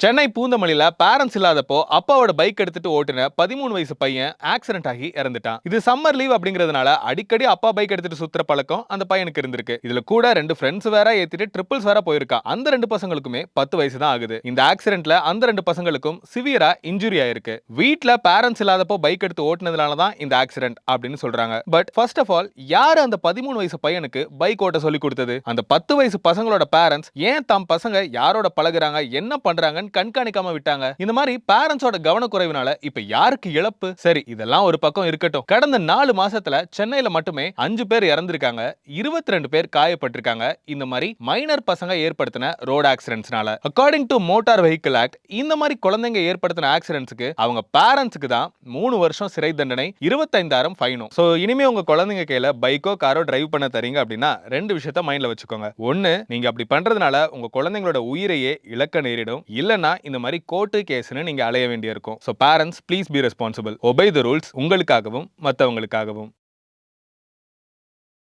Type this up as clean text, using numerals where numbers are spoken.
Chennai பூந்தமல்லியில parents இல்லாதப்போ அப்பாவோட bike எடுத்துட்டு ஓட்டுன 13 வயசு பையன் ஆக்சிடென்ட் ஆகி இறந்துட்டான். இது சம்மர் லீவ் அப்படிங்கிறதுனால அடிக்கடி அப்பா பைக் எடுத்துட்டு சுத்துற பழக்கம் அந்த பையனுக்கு இருந்திருக்கு. இதுல கூட 2 ஃப்ரெண்ட்ஸ் வேற ஏத்திட்டு ட்ரிபிள்ஸ் வேற போயிருக்கா. அந்த 2 பசங்களுக்குமே 10 வயசு தான் ஆகுது. இந்த ஆக்சிடென்ட்ல அந்த 2 பசங்களுக்கும் சிவியரா இன்ஜுரி ஆயிருக்கு. வீட்ல பேரண்ட்ஸ் இல்லாதப்போ பைக் எடுத்து ஓட்டுனதுனால தான் இந்த ஆக்சிடென்ட் அப்படின்னு சொல்றாங்க. பட் ஃபர்ஸ்ட் ஆஃப் ஆல் யாரு அந்த 13 வயசு பையனுக்கு பைக் ஓட்ட சொல்லி கொடுத்தது? அந்த 10 வயசு பசங்களோட பேரண்ட்ஸ் ஏன் தம் பசங்க யாரோட பழகுறாங்க, என்ன பண்றாங்க கண்காணிக்காம விட்டாங்க? இந்த மாதிரி பேரண்ட்ஸோட கவனக்குறைவினால இப்ப யாருக்கு இழப்பு? சரி, இதெல்லாம் ஒரு பக்கம் இருக்கட்டும். கடந்த 4 மாசத்துல சென்னையில மட்டுமே 5 பேர் இறந்திருக்காங்க, 22 பேர் காயப்பட்டிருக்காங்க. இந்த மாதிரி மைனர் பசங்க ஏற்படுத்தின ரோட் ஆக்சிடென்ட்ஸ்னால. According to motor vehicle act, இந்த மாதிரி குழந்தைங்க ஏற்படுத்தின ஆக்சிடென்ட்ஸ்க்கு அவங்க பேரண்ட்ஸ்க்கு தான் 3 வருஷம் சிறை தண்டனை, 25,000 ஃபைனும். சோ இனிமே உங்க குழந்தைங்க கையில பைக்கோ காரோ டிரைவ் பண்ண தரீங்க அப்படின்னா 2 விஷயத்தை மைண்ட்ல வச்சுக்கோங்க. ஒன்னு, நீங்க அப்படி பண்றதுனால உங்க குழந்தைங்களோட உயிரையே இழக்க நேரிடும். இல்லனா இந்த மாதிரி கோர்ட்டு கேஸ்னு நீங்க அலைய வேண்டியிருக்கும். So parents please be responsible. Obey the rules, உங்களுக்காகவும் மத்தவங்களுக்காகவும்.